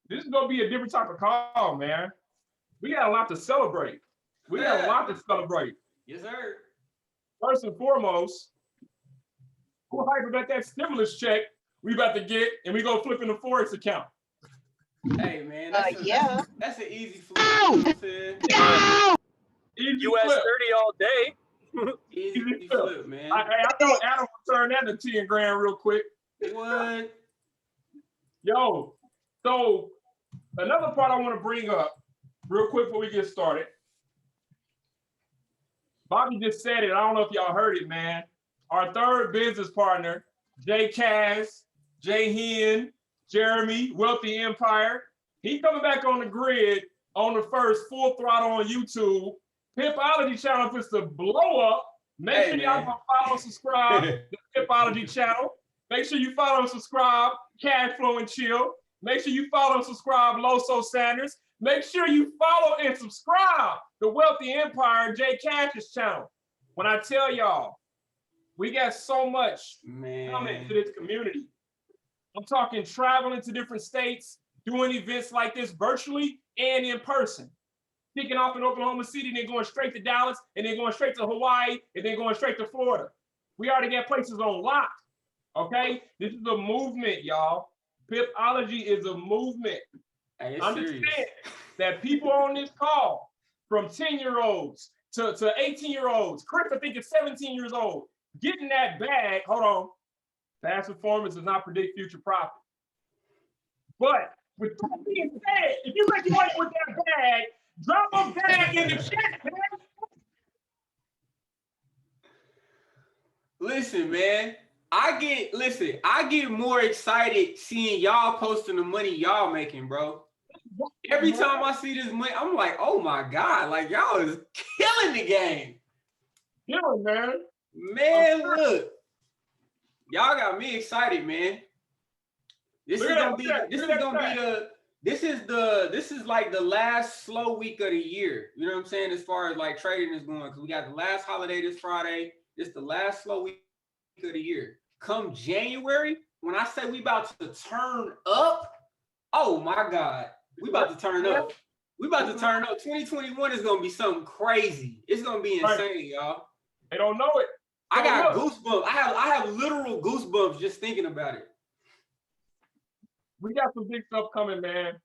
This is gonna be a different type of call, man. We got a lot to celebrate. We got a lot to celebrate. Yes, sir. First and foremost, we're hyping about that stimulus check we about to get, and we go flip in the Forex account. Hey, man, that's an easy flip. Easy US flip. 30 all day. Easy flip, man. I know Adam will turn that into 10 grand real quick. What? Yo, so another part I want to bring up real quick before we get started. Bobby just said it. I don't know if y'all heard it, man. Our third business partner, Jay Kaz, Jay Hen, Jeremy, Wealthy Empire. He coming back on the grid on the first full throttle on YouTube. PIPOLOgy channel is to blow up. Make sure y'all go follow and subscribe to the PIPOLOgy channel. Make sure you follow and subscribe Cash Flow and Chill. Make sure you follow and subscribe Loso Sanders. Make sure you follow and subscribe the Wealthy Empire Jay Cash's channel. When I tell y'all, we got so much coming to this community. I'm talking traveling to different states, doing events like this virtually and in person. Kicking off in Oklahoma City, and then going straight to Dallas, and then going straight to Hawaii, and then going straight to Florida. We already got places on lock, okay? This is a movement, y'all. PIPOLOgy is a movement. Hey, Understand that people on this call, from 10-year-olds to 18-year-olds, Chris, I think is 17 years old, getting that bag. Hold on. Past performance does not predict future profit. But with that being said, if you make money with that bag, drop a bag in the chat, man. Listen, man. I get more excited seeing y'all posting the money y'all making, bro. Every time I see this money, I'm like, oh my God, like y'all is killing the game. Killing, man. Man, look. Y'all got me excited, man. This is like the last slow week of the year. You know what I'm saying? As far as like trading is going, because we got the last holiday this Friday. This is the last slow week of the year. Come January, when I say we about to turn up, oh my God, we about to turn up. We about to turn up. 2021 is gonna be something crazy. It's gonna be insane, y'all. They don't know it. I got goosebumps. I have literal goosebumps just thinking about it. We got some big stuff coming, man.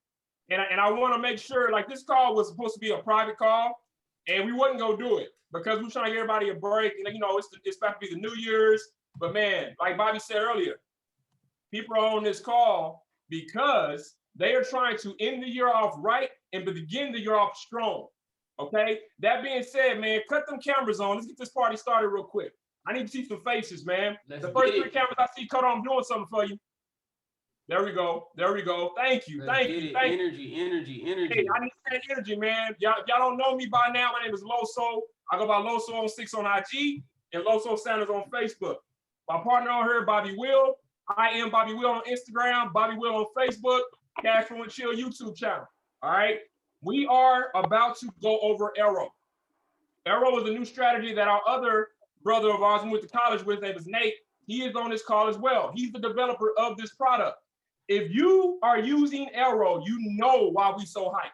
And I want to make sure, like, this call was supposed to be a private call, and we wasn't gonna do it because we're trying to give everybody a break. And, you know, it's about to be the New Year's. But man, like Bobby said earlier, people are on this call because they are trying to end the year off right and begin the year off strong. Okay. That being said, man, cut them cameras on. Let's get this party started real quick. I need to see some faces, man. The first 3 cameras I see, cut on, I'm doing something for you. There we go. There we go. Thank you. Thank you. Energy. Hey, I need that energy, man. Y'all don't know me by now. My name is Loso. I go by Loso06 on IG and Loso Sanders on Facebook. My partner on here, Bobby Will. I am Bobby Will on Instagram, Bobby Will on Facebook, Cash Flow and Chill YouTube channel. All right. We are about to go over AIRO. AIRO is a new strategy that our other brother of ours who went to college with, his name is Nate. He is on this call as well. He's the developer of this product. If you are using AIRO, you know why we so hyped.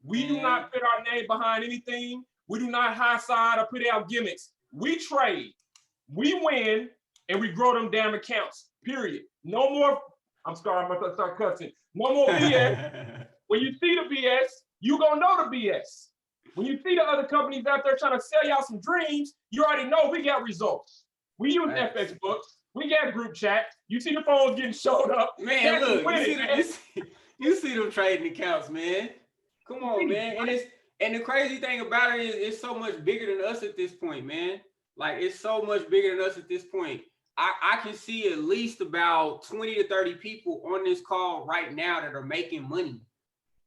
We do not put our name behind anything. We do not high side or put out gimmicks. We trade, we win, and we grow them damn accounts, period. No more, I'm sorry, I'm gonna start cussing. No more BS. When you see the BS, you gonna know the BS. When you see the other companies out there trying to sell y'all some dreams, you already know we got results. We use FX books. We got group chat. You see the phones getting showed up. Man, look, you see them trading accounts, man. Come on, man. And the crazy thing about it is it's so much bigger than us at this point, man. Like it's so much bigger than us at this point. I can see at least about 20 to 30 people on this call right now that are making money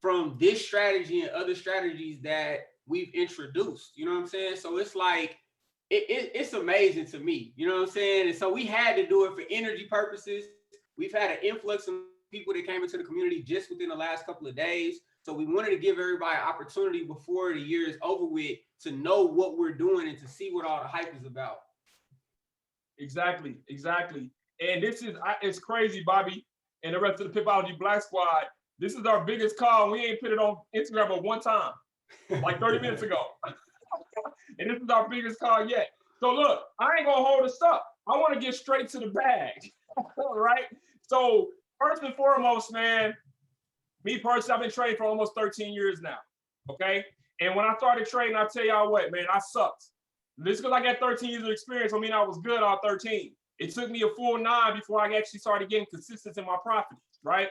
from this strategy and other strategies that we've introduced. You know what I'm saying? So it's like, it's amazing to me. You know what I'm saying? And so we had to do it for energy purposes. We've had an influx of people that came into the community just within the last couple of days. So we wanted to give everybody an opportunity before the year is over with to know what we're doing and to see what all the hype is about. Exactly. And this is, it's crazy, Bobby, and the rest of the Pipology Black Squad. This is our biggest call. We ain't put it on Instagram but one time, like 30 minutes ago. And this is our biggest call yet. So look, I ain't gonna hold us up. I want to get straight to the bag. All right. So first and foremost, man, me personally, I've been trading for almost 13 years now. Okay. And when I started trading, I'll tell y'all what, man, I sucked. This because I got 13 years of experience, I mean I was good all 13. It took me a full 9 before I actually started getting consistency in my profits, right?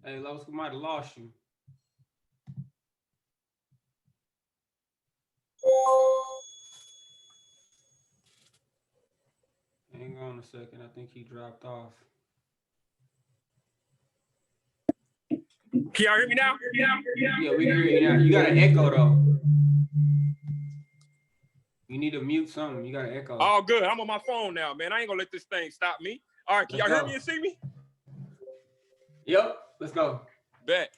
Hey, Los, we might have lost you. Hang on a second. I think he dropped off. Can y'all hear me now? Yeah, we can hear you now. You got an echo though. You need to mute something. You got an echo. Oh, good. I'm on my phone now, man. I ain't gonna let this thing stop me. All right, can y'all hear me and see me? Yep, let's go. Bet.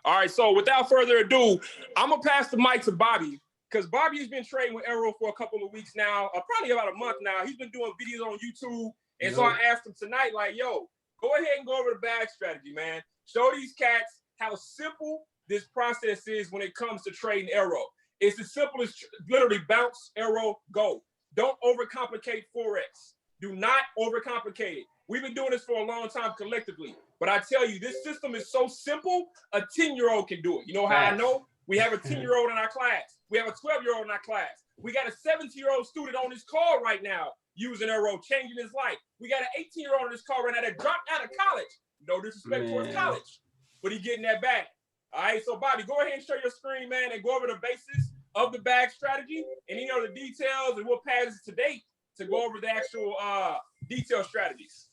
All right, so without further ado, I'm gonna pass the mic to Bobby, because Bobby has been trading with AIRO for a couple of weeks now, probably about a month now. He's been doing videos on YouTube, and so I asked him tonight, like, yo, go ahead and go over the bag strategy, man. Show these cats how simple this process is when it comes to trading AIRO. It's as simple as literally bounce, AIRO, go. Don't overcomplicate Forex. Do not overcomplicate it. We've been doing this for a long time collectively, but I tell you, this system is so simple, a 10-year-old can do it. You know how I know? We have a 10-year-old in our class. We have a 12-year-old in our class. We got a 17-year-old student on this call right now using AIRO, changing his life. We got an 18-year-old on this call right now that dropped out of college. No disrespect towards college, but he's getting that back. All right, so Bobby, go ahead and share your screen, man, and go over the basis of the bag strategy and any other details, and we'll pass it to date to go over the actual detailed strategies.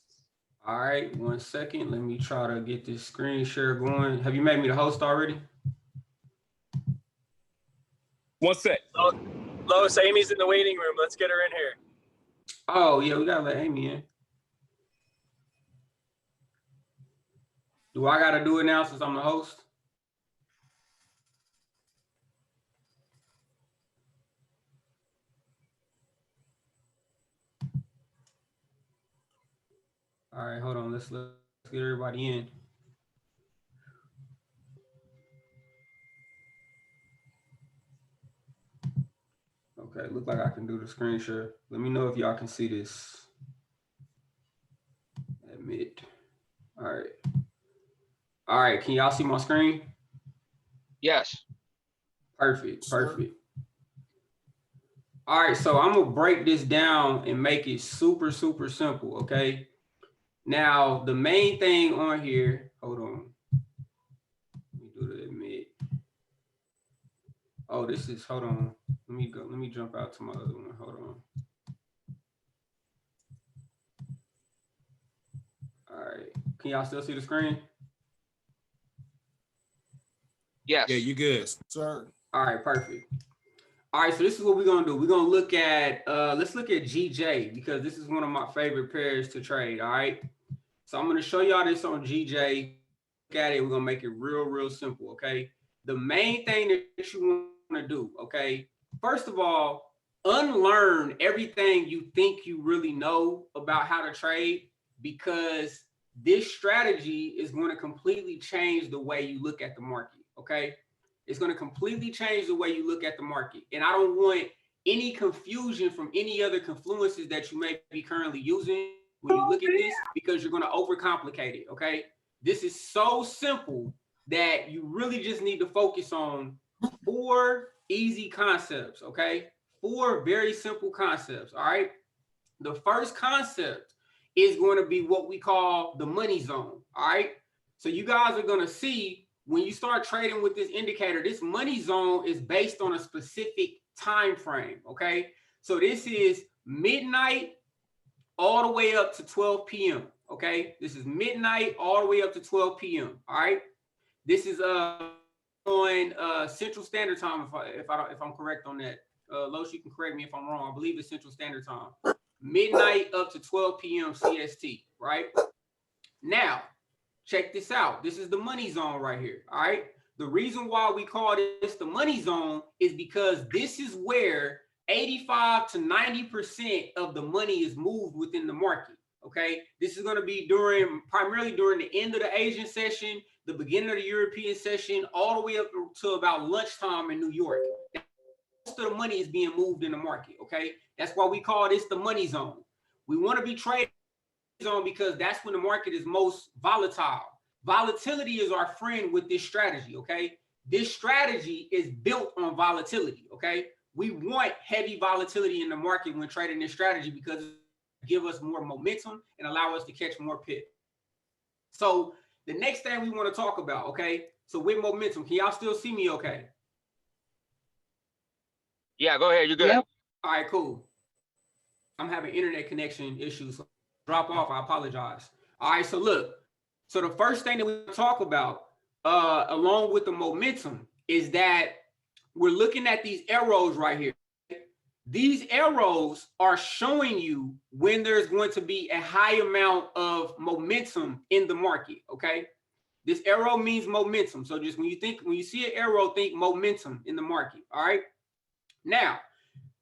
All right, 1 second. Let me try to get this screen share going. Have you made me the host already? 1 sec. Lois, Amy's in the waiting room. Let's get her in here. Oh, yeah, we gotta let Amy in. Do I gotta do it now since I'm the host? All right, hold on. Let's get everybody in. Okay, look like I can do the screen share. Let me know if y'all can see this. Admit. All right. All right, can y'all see my screen? Yes. Perfect. All right, so I'm gonna break this down and make it super simple, okay? Now, the main thing on here, hold on. Let me do the admit. Oh, this is, hold on. Let me jump out to my other one, hold on. All right, can y'all still see the screen? Yes. Yeah, you good, sir. All right, perfect. All right, so this is what we're gonna do. We're gonna look at, let's look at GJ, because this is one of my favorite pairs to trade, all right? So I'm gonna show y'all this on GJ. Look at it, we're gonna make it real simple, okay? The main thing that you wanna do, okay? First of all, unlearn everything you think you really know about how to trade, because this strategy is gonna completely change the way you look at the market, okay? It's going to completely change the way you look at the market. And I don't want any confusion from any other confluences that you may be currently using when you look at this, because you're going to overcomplicate it, okay? This is so simple that you really just need to focus on 4 easy concepts, okay? 4 very simple concepts, all right? The first concept is going to be what we call the money zone. All right. So you guys are going to see when you start trading with this indicator, this money zone is based on a specific time frame. Okay. So this is midnight all the way up to 12 p.m. Okay. This is midnight all the way up to 12 p.m. All right. This is on Central Standard Time, if I'm correct on that. Los, you can correct me if I'm wrong. I believe it's Central Standard Time. Midnight up to 12 p.m. CST, right? Now, check this out. This is the money zone right here, all right? The reason why we call this the money zone is because this is where 85 to 90% of the money is moved within the market, okay? This is going to be primarily during the end of the Asian session, the beginning of the European session, all the way up to about lunchtime in New York. Most of the money is being moved in the market, okay? That's why we call this the money zone. We want to be trading zone because that's when the market is most volatile. Volatility is our friend with this strategy, okay? This strategy is built on volatility, okay? We want heavy volatility in the market when trading this strategy because it gives us more momentum and allow us to catch more pips. So the next thing we want to talk about, okay? So with momentum, can y'all still see me okay? Yeah, go ahead. You're good. Yep. All right, cool. I'm having internet connection issues. So drop off. I apologize. All right, so look. So the first thing that we talk about, along with the momentum, is that we're looking at these arrows right here. These arrows are showing you when there's going to be a high amount of momentum in the market, okay? This arrow means momentum. So just when you see an arrow, think momentum in the market, all right? Now,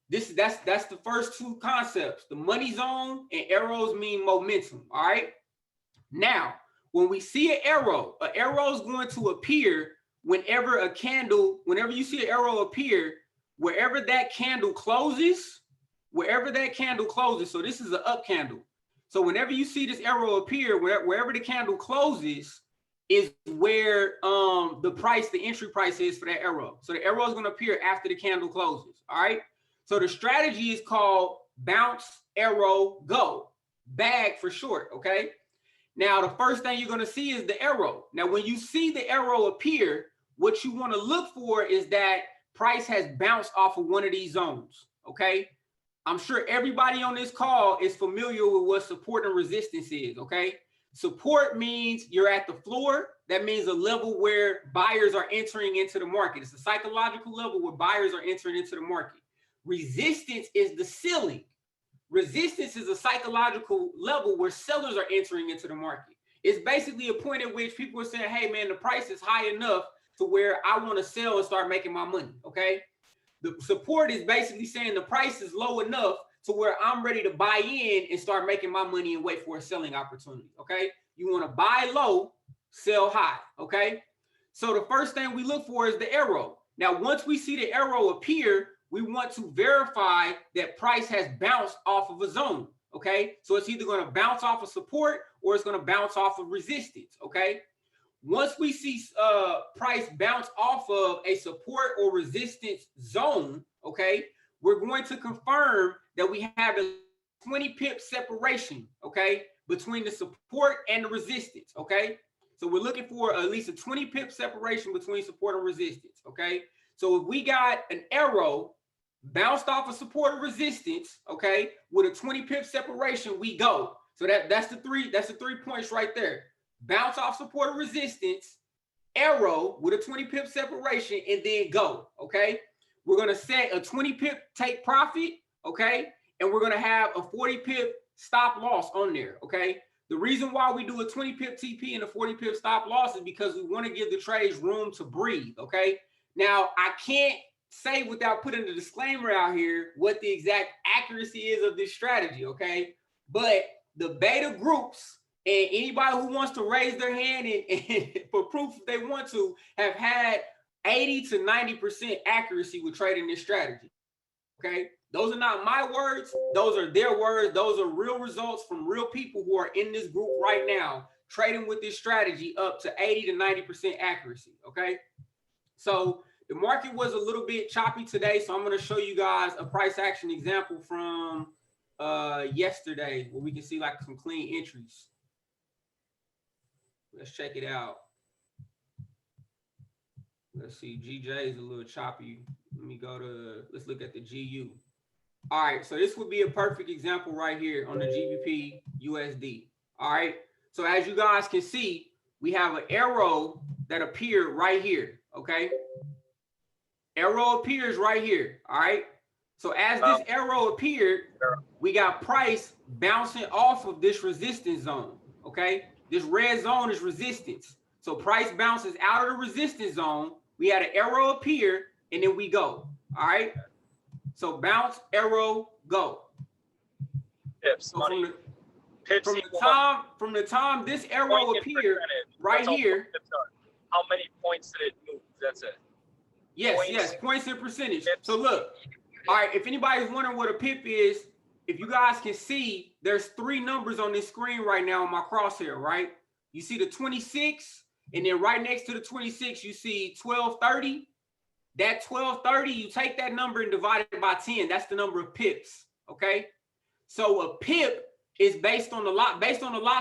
that's the first two concepts. The money zone and arrows mean momentum, all right? Now, when we see an arrow is going to appear whenever you see an arrow appear, wherever that candle closes, so this is an up candle. So whenever you see this arrow appear, wherever the candle closes is where the entry price is for that arrow. So the arrow is going to appear after the candle closes, all right? So the strategy is called bounce, arrow, go. BAG for short, okay? Now, the first thing you're going to see is the arrow. Now, when you see the arrow appear, what you want to look for is that price has bounced off of one of these zones, okay? I'm sure everybody on this call is familiar with what support and resistance is, okay? Support means you're at the floor. That means a level where buyers are entering into the market. It's a psychological level where buyers are entering into the market. Resistance is the ceiling. Resistance is a psychological level where sellers are entering into the market. It's basically a point at which people are saying, hey, man, the price is high enough to where I want to sell and start making my money, okay? The support is basically saying the price is low enough to where I'm ready to buy in and start making my money and wait for a selling opportunity, okay? You want to buy low, sell high, okay? So the first thing we look for is the arrow. Now, once we see the arrow appear, we want to verify that price has bounced off of a zone, okay? So it's either going to bounce off of support or it's going to bounce off of resistance, okay? Once we see price bounce off of a support or resistance zone, okay, we're going to confirm that we have a 20 pip separation, okay, between the support and the resistance, okay? So we're looking for at least a 20 pip separation between support and resistance, okay? So if we got an arrow bounced off of support or resistance, okay, with a 20 pip separation, we go. So that's the three points right there. Bounce off support or resistance, arrow with a 20 pip separation, and then go, okay? We're going to set a 20 pip take profit, okay? And we're going to have a 40 pip stop loss on there, okay? The reason why we do a 20 pip TP and a 40 pip stop loss is because we want to give the trades room to breathe, okay? Now, I can't say without putting the disclaimer out here what the exact accuracy is of this strategy, okay? But the beta groups and anybody who wants to raise their hand and for proof if they want to have had 80 to 90% accuracy with trading this strategy, okay? Those are not my words. Those are their words. Those are real results from real people who are in this group right now trading with this strategy up to 80 to 90% accuracy, okay? So the market was a little bit choppy today, so I'm going to show you guys a price action example from yesterday where we can see like some clean entries. Let's check it out. Let's see, GJ is a little choppy. Let me go to, let's look at the GU. All right, so this would be a perfect example right here on the GBP USD. All right, so as you guys can see, we have an arrow that appeared right here, okay? Arrow appears right here, all right? So as this arrow appeared, we got price bouncing off of this resistance zone, okay? This red zone is resistance. So price bounces out of the resistance zone. We had an arrow appear, and then we go, all right? So bounce, arrow, go. Pips, So money. from the time this arrow appeared right here. How many points did it move? That's it. Yes, points and percentage. So look, all right, if anybody's wondering what a pip is, if you guys can see, there's 3 numbers on this screen right now on my crosshair, right? You see the 26, and then right next to the 26, you see 1230. That 1230, you take that number and divide it by 10. That's the number of pips, okay? So a pip is based on the lot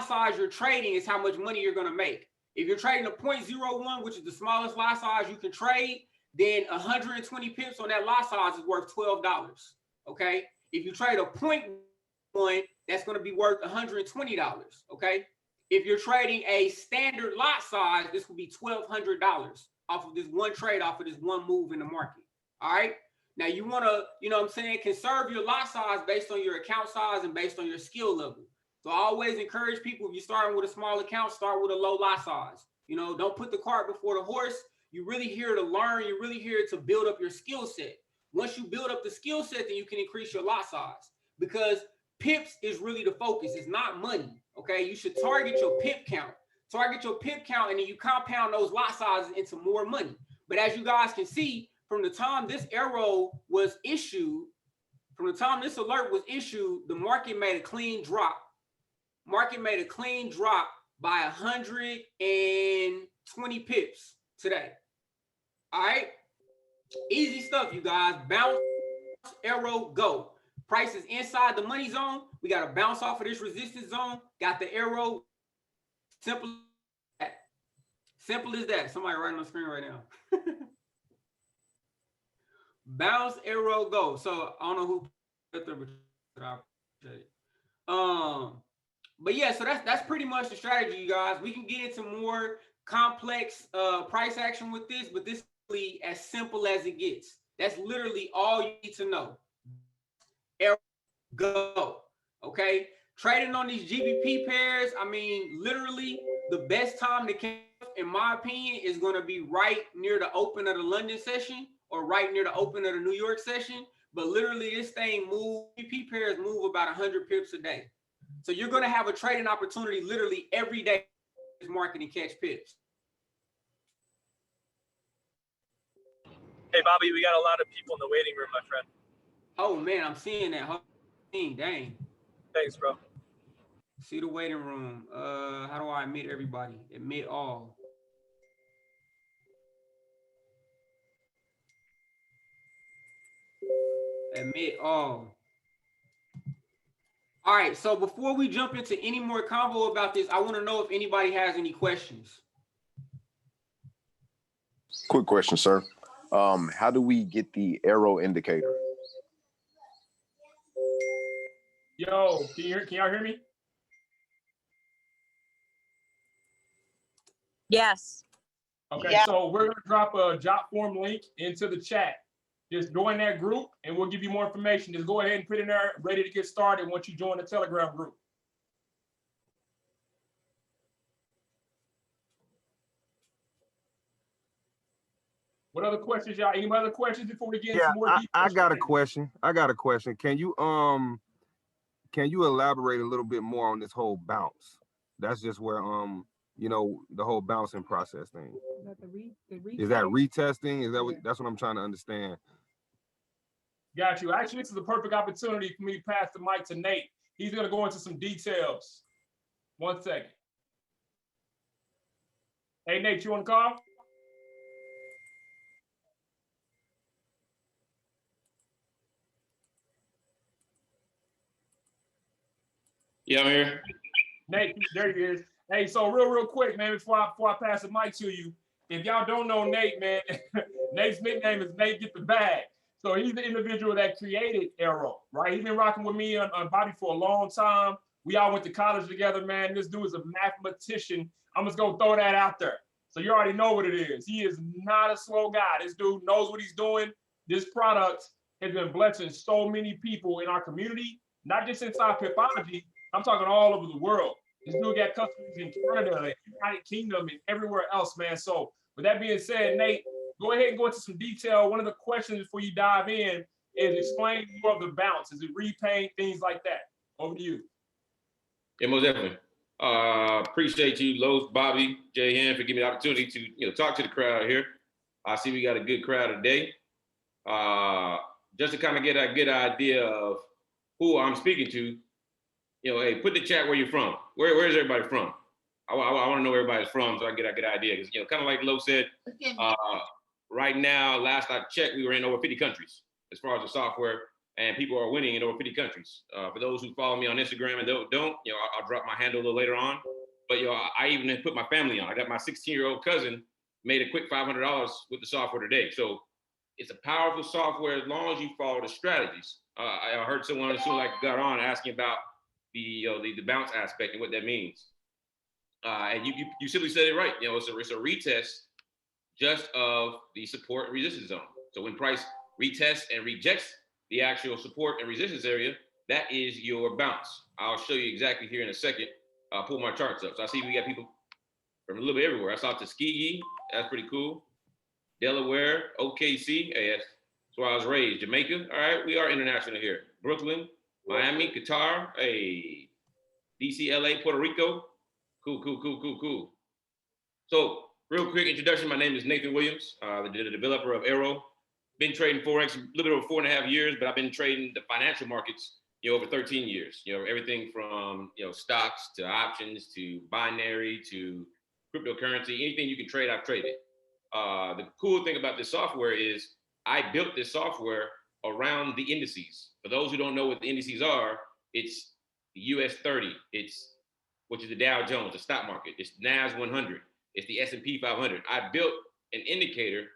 size you're trading is how much money you're gonna make. If you're trading a 0.01, which is the smallest lot size you can trade, then 120 pips on that lot size is worth $12, okay? If you trade a 0.1, that's gonna be worth $120, okay? If you're trading a standard lot size, this will be $1,200 off of this one trade, off of this one move in the market, all right? Now you wanna, you know what I'm saying, conserve your lot size based on your account size and based on your skill level. So I always encourage people, if you're starting with a small account, start with a low lot size. You know, don't put the cart before the horse. You're really here to learn. You're really here to build up your skill set. Once you build up the skill set, then you can increase your lot size, because pips is really the focus. It's not money, okay? You should target your pip count. Target your pip count, and then you compound those lot sizes into more money. But as you guys can see, from the time this arrow was issued, from the time this alert was issued, the market made a clean drop. Market made a clean drop by 120 pips today. All right, easy stuff, you guys. Bounce, arrow, go. Price is inside the money zone. We got to bounce off of this resistance zone. Got the arrow. Simple as that. Simple as that. Somebody writing on the screen right now. Bounce, arrow, go. So I don't know who put the, but I appreciate it. But yeah, so that's pretty much the strategy, you guys. We can get into more complex price action with this, but this is really as simple as it gets. That's literally all you need to know. Arrow, go. Okay. Trading on these GBP pairs, I mean, literally the best time to catch, in my opinion, is going to be right near the open of the London session or right near the open of the New York session. But literally this thing moves, GBP pairs move about 100 pips a day. So you're going to have a trading opportunity literally every day in this market and catch pips. Hey, Bobby, we got a lot of people in the waiting room, my friend. Oh, man, I'm seeing that. Dang. Thanks, bro. See the waiting room. How do I admit everybody? Admit all. Admit all. All right, so before we jump into any more convo about this, I want to know if anybody has any questions. Quick question, sir. How do we get the arrow indicator? Yo, can y'all hear me? Yes. Okay, Yeah. so we're gonna drop a jot form link into the chat. Just join that group and we'll give you more information. Just go ahead and put in there, ready to get started once you join the Telegram group. What other questions, y'all? Any other questions before we get into more details? I got a question. Can you elaborate a little bit more on this whole bounce? That's just where you know, the whole bouncing process thing. Is that retesting? Is that what, that's what I'm trying to understand? Got you. Actually, this is a perfect opportunity for me to pass the mic to Nate. He's going to go into some details. 1 second. Hey, Nate, you want to call? Yeah, I'm here. Nate, there he is. Hey, so real quick, man, before I pass the mic to you, if y'all don't know Nate, man, Nate's nickname is Nate Get the Bag. So he's the individual that created AIRO, right? He's been rocking with me on Bobby for a long time. We all went to college together, man. This dude is a mathematician. I'm just gonna throw that out there. So you already know what it is. He is not a slow guy. This dude knows what he's doing. This product has been blessing so many people in our community, not just inside Pipology. I'm talking all over the world. This dude got customers in Canada, and United Kingdom, and everywhere else, man. So with that being said, Nate, go ahead and go into some detail. One of the questions before you dive in is explain more of the bounce. Is it repaint, things like that? Over to you. Yeah, most definitely. Appreciate you, Los, Bobby, Jay, for giving me the opportunity to talk to the crowd here. I see we got a good crowd today. Just to kind of get a good idea of who I'm speaking to, hey, put in the chat where you're from. Where's everybody from? I want to know where everybody's from so I get a good idea. Because kind of like Lo said, right now, last I checked, we were in over 50 countries as far as the software, and people are winning in over 50 countries. For those who follow me on Instagram and don't, I'll drop my handle a little later on. But I even put my family on. I got my 16-year-old cousin made a quick $500 with the software today. So it's a powerful software as long as you follow the strategies. I heard someone as soon as I got on asking about the bounce aspect and what that means. And you simply said it right. It's a retest just of the support and resistance zone. So when price retests and rejects the actual support and resistance area, that is your bounce. I'll show you exactly here in a second. I'll pull my charts up. So I see we got people from a little bit everywhere. I saw Tuskegee, that's pretty cool. Delaware, OKC, hey, that's where I was raised. Jamaica, all right, we are international here. Brooklyn, Miami, Qatar, hey, DC, LA, Puerto Rico. Cool. So real quick introduction, my name is Nathan Williams, the developer of AIRO. Been trading Forex a little over 4.5 years, but I've been trading the financial markets, over 13 years. Everything from, stocks to options to binary to cryptocurrency, anything you can trade, I've traded. The cool thing about this software is I built this software around the indices. For those who don't know what the indices are, it's the US 30, which is the Dow Jones, the stock market. It's NAS 100. It's the S&P 500. I built an indicator.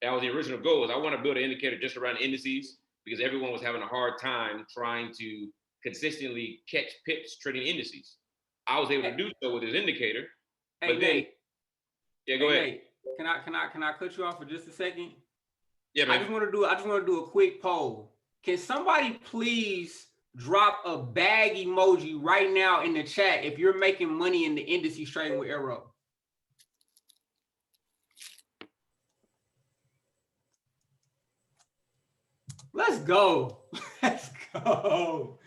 That was the original goal. Is I want to build an indicator just around indices because everyone was having a hard time trying to consistently catch pips trading indices. I was able to do so with this indicator. Hey, but then, Nate. Yeah, go ahead. Nate, can I cut you off for just a second? Yeah, man. I just want to do a quick poll. Can somebody please drop a bag emoji right now in the chat if you're making money in the indices trading with AIRO? Let's go. All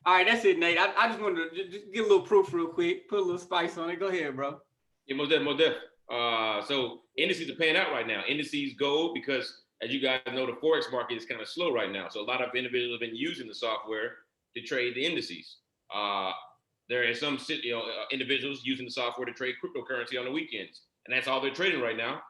right, that's it, Nate. I just wanted to just get a little proof real quick, put a little spice on it. Go ahead, bro. Yeah, most definitely. So indices are paying out right now. Indices go because, as you guys know, the Forex market is kind of slow right now. So a lot of individuals have been using the software to trade the indices. There are some individuals using the software to trade cryptocurrency on the weekends. And that's all they're trading right now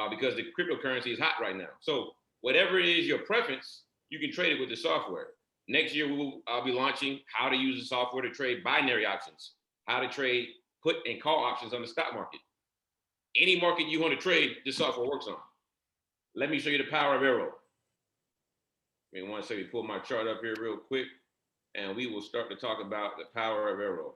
because the cryptocurrency is hot right now. So whatever is your preference, you can trade it with the software. Next year, I'll be launching how to use the software to trade binary options, how to trade put and call options on the stock market. Any market you want to trade, this software works on. Let me show you the power of AIRO. Give me one second, pull my chart up here real quick, and we will start to talk about the power of AIRO.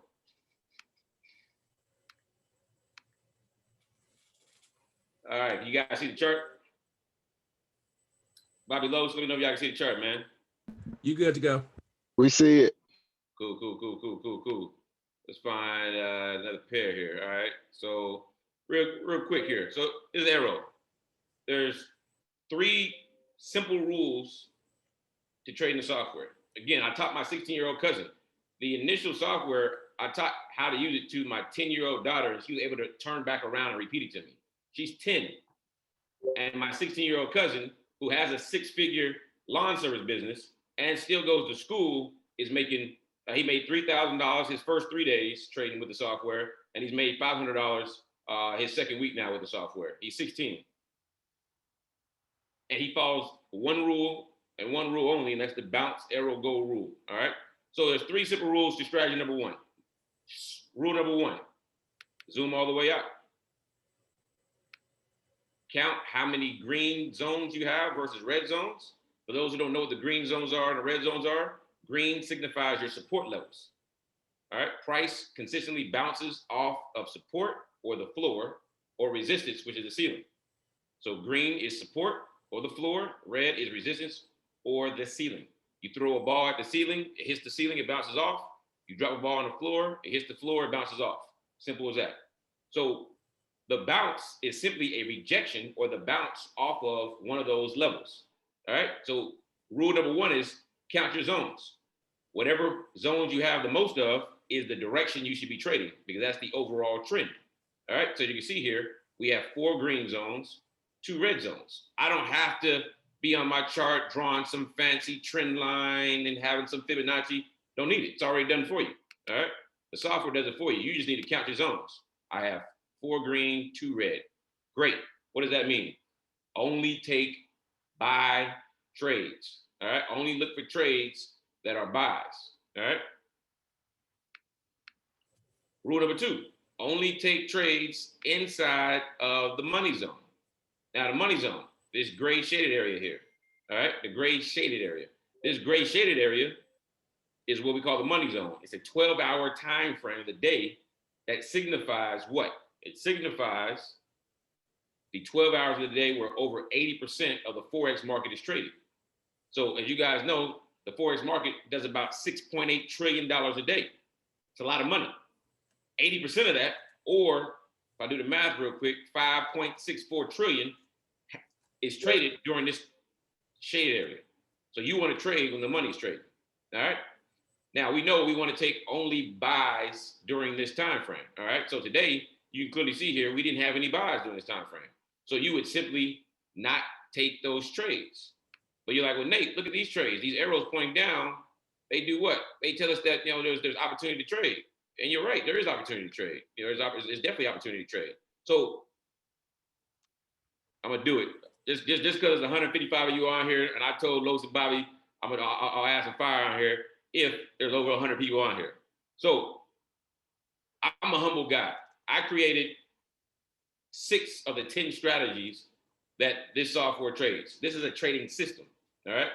All right, you guys see the chart? Bobby Lowe's, let me know if y'all can see the chart, man. You good to go? We see it. Cool. Let's find another pair here. All right. So real quick here. So this is AIRO. There's 3 simple rules to trading the software. Again, I taught my 16-year-old cousin. The initial software, I taught how to use it to my 10-year-old daughter, and she was able to turn back around and repeat it to me. She's 10. And my 16-year-old cousin, who has a 6-figure lawn service business and still goes to school, is making, he made $3,000 his first 3 days trading with the software, and he's made $500 his second week now with the software. He's 16. And he follows one rule and one rule only, and that's the bounce, AIRO, go rule, all right? So there's 3 simple rules to strategy number 1. Rule number 1, zoom all the way out. Count how many green zones you have versus red zones. For those who don't know what the green zones are and the red zones are, green signifies your support levels. All right, price consistently bounces off of support or the floor, or resistance, which is the ceiling. So green is support or the floor, red is resistance or the ceiling. You throw a ball at the ceiling, it hits the ceiling, it bounces off. You drop a ball on the floor, it hits the floor, it bounces off. Simple as that. So the bounce is simply a rejection or the bounce off of one of those levels. All right, so rule number 1 is count your zones. Whatever zones you have the most of is the direction you should be trading, because that's the overall trend. All right, so you can see here, we have 4 green zones, 2 red zones. I don't have to be on my chart drawing some fancy trend line and having some Fibonacci. Don't need it. It's already done for you. All right, the software does it for you. You just need to count your zones. I have 4 green, 2 red. Great. What does that mean? Only take buy trades. All right, only look for trades that are buys. All right. Rule number 2, only take trades inside of the money zone. Now the money zone, this gray shaded area here, all right? The gray shaded area. This gray shaded area is what we call the money zone. It's a 12-hour time frame of the day that signifies what? It signifies the 12 hours of the day where over 80% of the Forex market is traded. So as you guys know, the Forex market does about $6.8 trillion a day. It's a lot of money. 80% of that, or if I do the math real quick, 5.64 trillion is traded during this shade area. So you want to trade when the money's traded. All right. Now we know we want to take only buys during this time frame. All right. So today you can clearly see here we didn't have any buys during this time frame. So you would simply not take those trades. But you're like, well, Nate, look at these trades. These arrows pointing down, they do what? They tell us that there's opportunity to trade. And you're right, there is opportunity to trade. There's definitely opportunity to trade. So I'm gonna do it. Just because there's 155 of you on here, and I told Los and Bobby I'll add some fire on here if there's over 100 people on here. So I'm a humble guy. I created 6 of the 10 strategies that this software trades. This is a trading system. All right.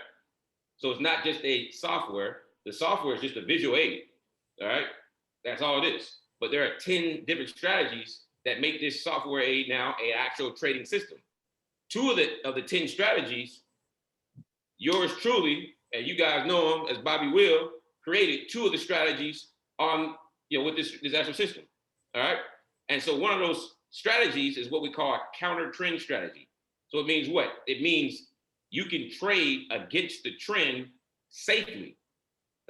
So it's not just a software. The software is just a visual aid. All right. That's all it is. But there are 10 different strategies that make this software aid now an actual trading system. 2 of the 10 strategies, yours truly, and you guys know him as Bobby Will, created 2 of the strategies on, with this actual system. All right. And so one of those strategies is what we call a counter trend strategy. So it means what? It means you can trade against the trend safely.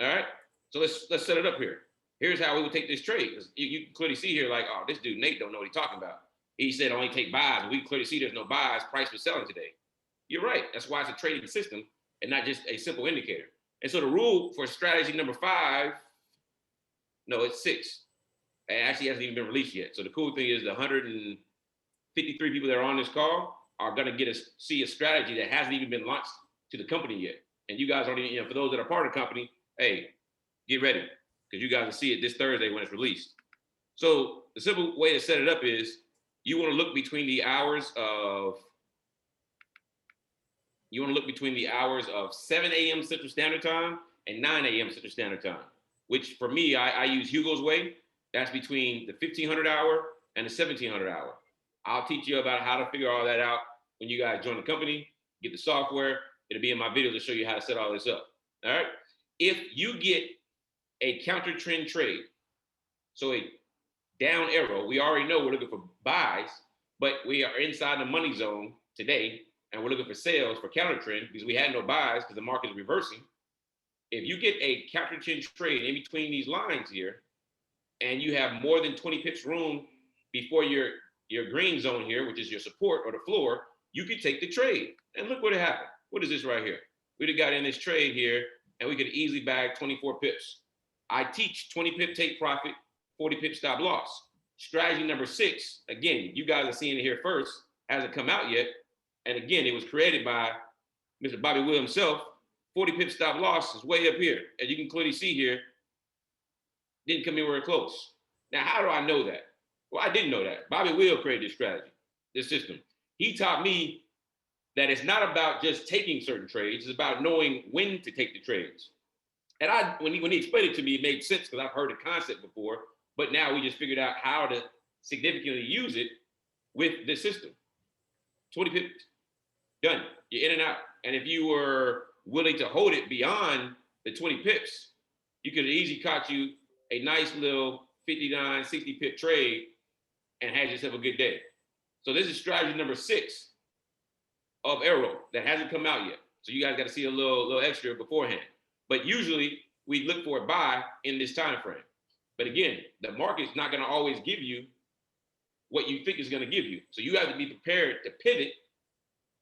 All right. So let's set it up here. Here's how we would take this trade. Because you can clearly see here, like, oh, this dude Nate don't know what he's talking about. He said only take buys. We clearly see there's no buys. Price was selling today. You're right. That's why it's a trading system and not just a simple indicator. And so the rule for strategy number 5, no, it's 6. It actually hasn't even been released yet. So the cool thing is the 153 people that are on this call are going to see a strategy that hasn't even been launched to the company yet. And you guys aren't even, for those that are part of the company, hey, get ready, because you guys will see it this Thursday when it's released. So the simple way to set it up is you want to look between the hours of 7 a.m. Central Standard Time and 9 a.m. Central Standard Time, which for me, I use Hugo's way. That's between the 1500 hour and the 1700 hour. I'll teach you about how to figure all that out when you guys join the company, get the software. It'll be in my video to show you how to set all this up. All right. If you get a counter trend trade, so a down arrow, we already know we're looking for buys, but we are inside the money zone today, and we're looking for sales for counter trend because we had no buys because the market is reversing. If you get a counter trend trade in between these lines here, and you have more than 20 pips room before your green zone here, which is your support or the floor, you can take the trade. And look what happened. What is this right here? We'd have got in this trade here, and we could easily bag 24 pips. I teach 20 pip take profit, 40 pip stop loss. Strategy number 6, again, you guys are seeing it here first, hasn't come out yet. And again, it was created by Mr. Bobby Will himself 40 pip stop loss is way up here. As you can clearly see here, didn't come anywhere close. Now, how do I know that? Well, I didn't know that. Bobby Will created this strategy, this system. He taught me that it's not about just taking certain trades, it's about knowing when to take the trades. And when he explained it to me, it made sense because I've heard the concept before, but now we just figured out how to significantly use it with this system. 20 pips, done. You're in and out. And if you were willing to hold it beyond the 20 pips, you could have easily caught you a nice little 59, 60 pip trade and had yourself a good day. So this is strategy number 6 of AIRO that hasn't come out yet. So you guys got to see a little extra beforehand. But usually we look for a buy in this time frame. But again, the market's not going to always give you what you think is going to give you. So you have to be prepared to pivot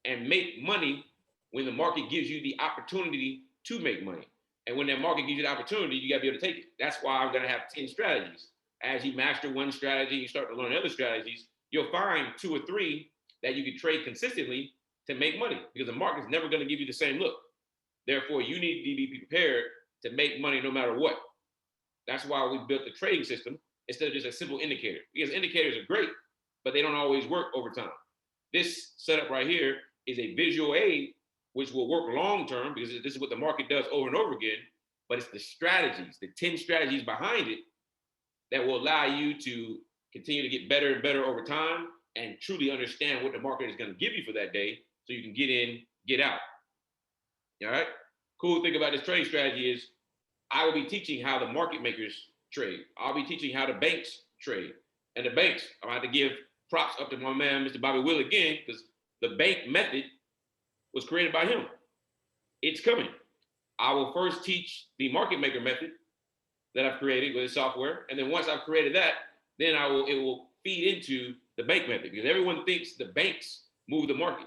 and make money when the market gives you the opportunity to make money. And when that market gives you the opportunity, you got to be able to take it. That's why I'm going to have 10 strategies. As you master one strategy, you start to learn other strategies, you'll find 2 or 3 that you can trade consistently to make money, because the market's never going to give you the same look. Therefore, you need to be prepared to make money no matter what. That's why we built the trading system instead of just a simple indicator, because indicators are great, but they don't always work over time. This setup right here is a visual aid, which will work long-term because this is what the market does over and over again, but it's the strategies, the 10 strategies behind it that will allow you to continue to get better and better over time and truly understand what the market is going to give you for that day so you can get in, get out. All right? Cool thing about this trading strategy is I will be teaching how the market makers trade. I'll be teaching how the banks trade. And the banks, I'm about to give props up to my man, Mr. Bobby Will again, because the bank method was created by him. It's coming. I will first teach the market maker method that I've created with the software. And then once I've created that, then it will feed into the bank method, because everyone thinks the banks move the market.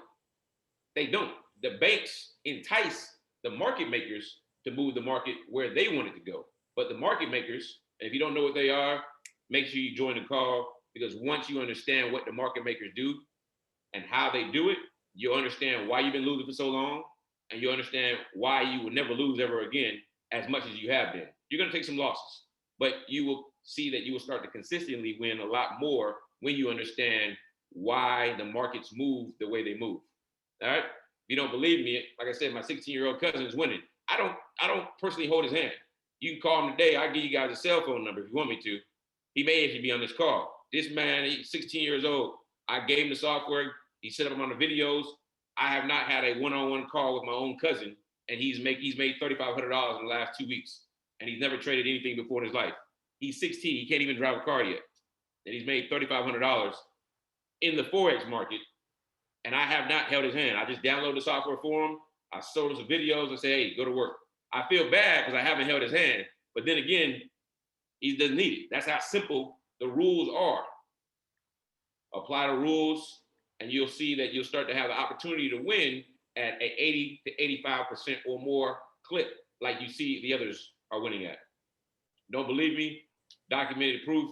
They don't. The banks entice the market makers to move the market where they want it to go. But the market makers, if you don't know what they are, make sure you join the call, because once you understand what the market makers do and how they do it, you'll understand why you've been losing for so long, and you understand why you will never lose ever again as much as you have been. You're going to take some losses, but you will see that you will start to consistently win a lot more when you understand why the markets move the way they move. All right? If you don't believe me, like I said, my 16-year-old cousin is winning. I don't personally hold his hand. You can call him today. I'll give you guys a cell phone number if you want me to. He may actually be on this call. This man, he's 16 years old. I gave him the software. He set up him on the videos. I have not had a one-on-one call with my own cousin, and he's made $3,500 in the last 2 weeks, and he's never traded anything before in his life. He's 16. He can't even drive a car yet, and he's made $3,500 in the Forex market, and I have not held his hand. I just downloaded the software for him. I sold him some videos and say, hey, go to work. I feel bad because I haven't held his hand, but then again, he doesn't need it. That's how simple the rules are. Apply the rules, and you'll see that you'll start to have the opportunity to win at a 80 to 85% or more clip, like you see the others are winning at. Don't believe me? Documented proof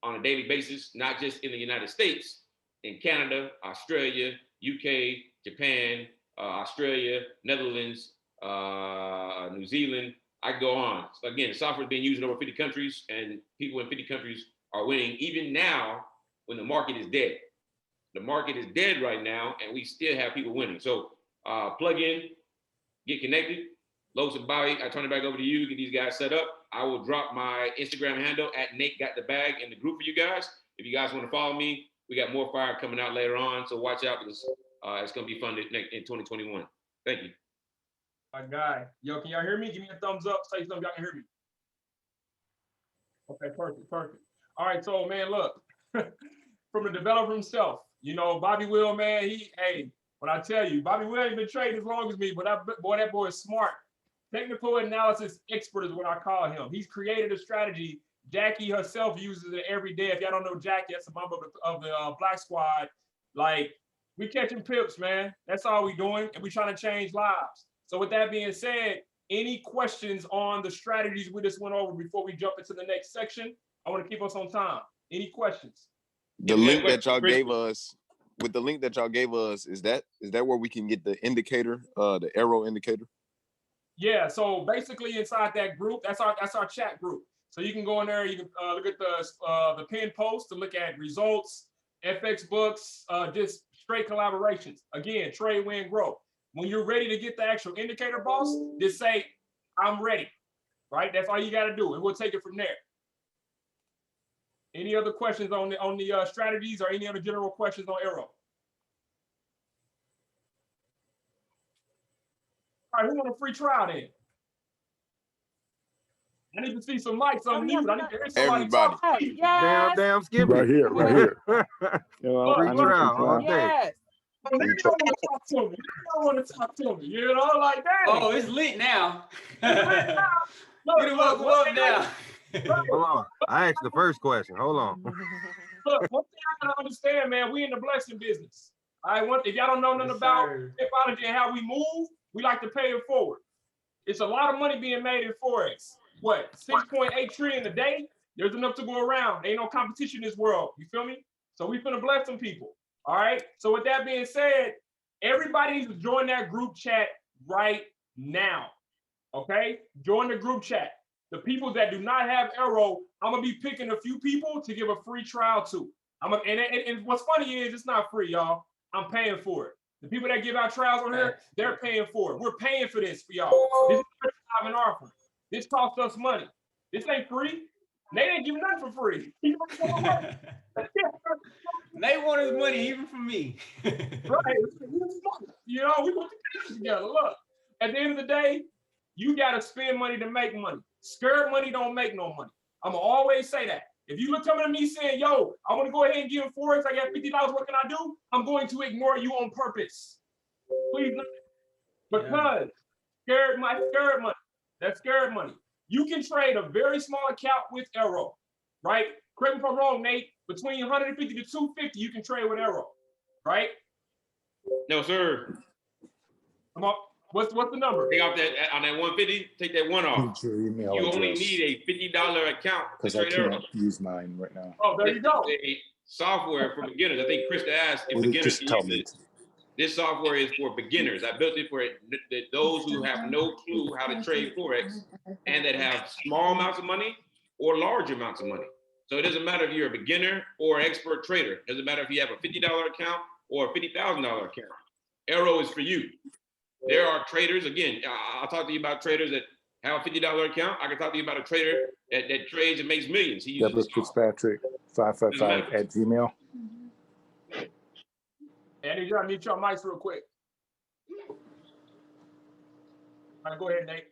on a daily basis, not just in the United States, in Canada, Australia, UK, Japan, Australia, Netherlands, New Zealand. I can go on. So again, software is being used in over 50 countries, and people in 50 countries are winning, even now when the market is dead. The market is dead right now, and we still have people winning. So plug in, get connected. Los and Bobby, I turn it back over to you. Get these guys set up. I will drop my Instagram handle at Nate Got the Bag in the group for you guys. If you guys want to follow me, we got more fire coming out later on. So watch out, because it's going to be fun in 2021. Thank you. My guy. Yo, can y'all hear me? Give me a thumbs up. Say something y'all can hear me. Okay, perfect, perfect. All right, so man, look, from the developer himself, you know, Bobby Will, man, when I tell you, Bobby Will ain't been trading as long as me, but that boy is smart. Technical analysis expert is what I call him. He's created a strategy. Jackie herself uses it every day. If y'all don't know Jackie, that's a member of the Black Squad. Like, we catching pips, man. That's all we doing, and we trying to change lives. So with that being said, any questions on the strategies we just went over before we jump into the next section? I want to keep us on time. Any questions? The link that y'all gave us, with the link that y'all gave us, is that where we can get the indicator, the AIRO indicator? Yeah, so basically inside that group, that's our chat group. So you can go in there, you can look at the pinned post to look at results, FX books, just straight collaborations. Again, trade, win, grow. When you're ready to get the actual indicator, boss, just say, I'm ready, right? That's all you got to do, and we'll take it from there. Any other questions on the strategies or any other general questions on AIRO? All right, who want a free trial then? I need to see some mics on mute. I need to hear somebody Everybody. talk. Please. Yes. Damn, Skippy. Right here, right here. You know, Look, I need look, some trial all trial. day. Yes. Oh, they don't want to talk to me. They don't want to talk to me. You know, like that. Oh, it's lit now. Look, Get him up, one up now. Hold on. I asked the first question. Hold on. Look, one thing I gotta understand, man, we in the blessing business. All right, if y'all don't know nothing about PIPOLOgy and how we move, we like to pay it forward. It's a lot of money being made in Forex. What, 6.8 trillion a day? There's enough to go around. Ain't no competition in this world. You feel me? So we finna bless some people. All right. So with that being said, everybody needs to join that group chat right now. Okay? Join the group chat. The people that do not have AIRO, I'm gonna be picking a few people to give a free trial to. And what's funny is it's not free, y'all. I'm paying for it. The people that give out trials on here, they're paying for it. We're paying for this for y'all. This is an offering. This costs us money. This ain't free. They ain't giving nothing for free. They want his money even from me. Right. You know, we put the cash together. Look, at the end of the day, you got to spend money to make money. Scared money don't make no money. I'm going to always say that. If you look coming to me saying, yo, I want to go ahead and give him Forex, I got $50, what can I do? I'm going to ignore you on purpose. Please not. Because scared money, that's scared money. You can trade a very small account with AIRO, right? Correct me if I'm wrong, Nate. Between 150 to 250, you can trade with AIRO, right? No, sir. Come on. What's the number? Take off that on that 150. Take that one off. Your email You only address, need a $50 account to because I trade AIRO. can't use mine right now. Oh, there you go. This is a software for beginners. I think Krista asked if Well, beginners just can tell use me. it. This software is for beginners. I built it for those who have no clue how to trade Forex and that have small amounts of money or large amounts of money. So it doesn't matter if you're a beginner or an expert trader. It doesn't matter if you have a $50 account or a $50,000 account. AIRO is for you. There are traders, again, I'll talk to you about traders that have a $50 account. I can talk to you about a trader that trades and makes millions. He uses Fitzpatrick 555 at Gmail. Andy, you gotta mute your mics real quick. All right, go ahead, Nate.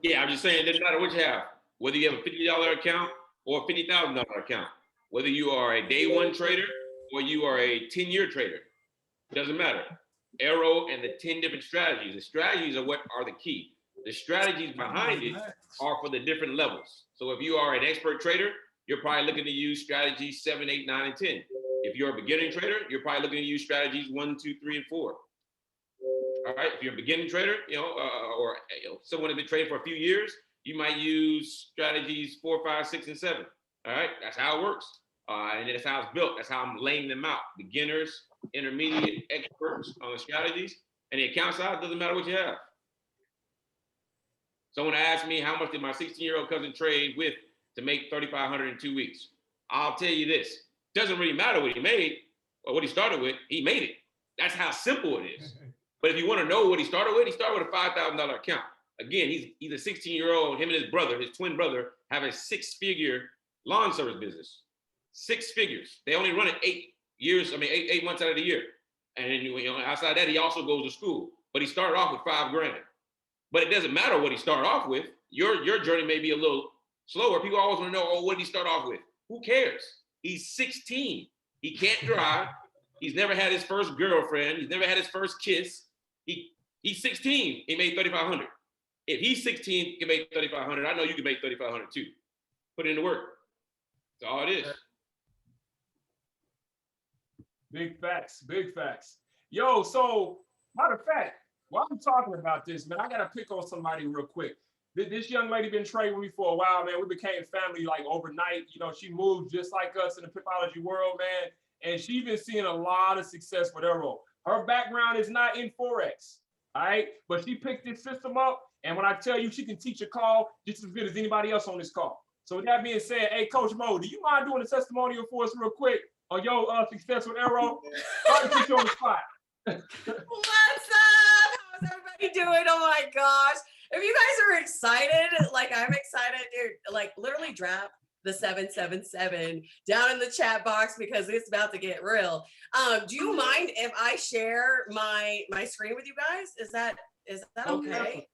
Yeah, I'm just saying it doesn't matter what you have, whether you have a $50 account or a $50,000 account, whether you are a day one trader or you are a 10-year trader, it doesn't matter. AIRO and the 10 different strategies. The strategies are what are the key. The strategies behind it are for the different levels. So if you are an expert trader, you're probably looking to use strategies 7, 8, 9, and 10. If you're a beginning trader, you're probably looking to use strategies 1, 2, 3, and 4. All right. If you're a beginning trader, or someone who's been trading for a few years, you might use strategies 4, 5, 6, and 7. All right. That's how it works. And that's how it's built. That's how I'm laying them out. Beginners, intermediate, experts on the strategies. And the account size doesn't matter what you have. Someone asked me, how much did my 16-year-old cousin trade with to make $3,500 in 2 weeks? I'll tell you this. Doesn't really matter what he made or what he started with. He made it. That's how simple it is. But if you want to know what he started with a $5,000 account. Again, he's a 16-year-old. Him and his brother, his twin brother, have a 6-figure lawn service business. 6 figures. They only run it 8 months out of the year. And then, outside that, he also goes to school. But he started off with $5,000. But it doesn't matter what he started off with. Your journey may be a little slower. People always want to know, what did he start off with? Who cares? He's 16. He can't drive. He's never had his first girlfriend. He's never had his first kiss. He's 16. He made $3,500. If he's 16, he can make $3,500. I know you can make $3,500 too. Put in the work. That's all it is. Big facts, big facts. Yo, so matter of fact, while I'm talking about this, man, I gotta pick on somebody real quick. This young lady been trading with me for a while, man. We became family like overnight. She moved just like us in the PIPOLOGY world, man. And she's been seeing a lot of success with AIRO. Her background is not in Forex. All right, but she picked this system up, and when I tell you, she can teach a call just as good as anybody else on this call. So with that being said, hey, Coach Mo, do you mind doing a testimonial for us real quick on your success with AIRO? Sorry to put you on the spot. What's up? How's everybody doing? Oh my gosh. If you guys are excited, like I'm excited, dude, like literally drop the 777 down in the chat box because it's about to get real. Do you mind if I share my screen with you guys? Is that okay?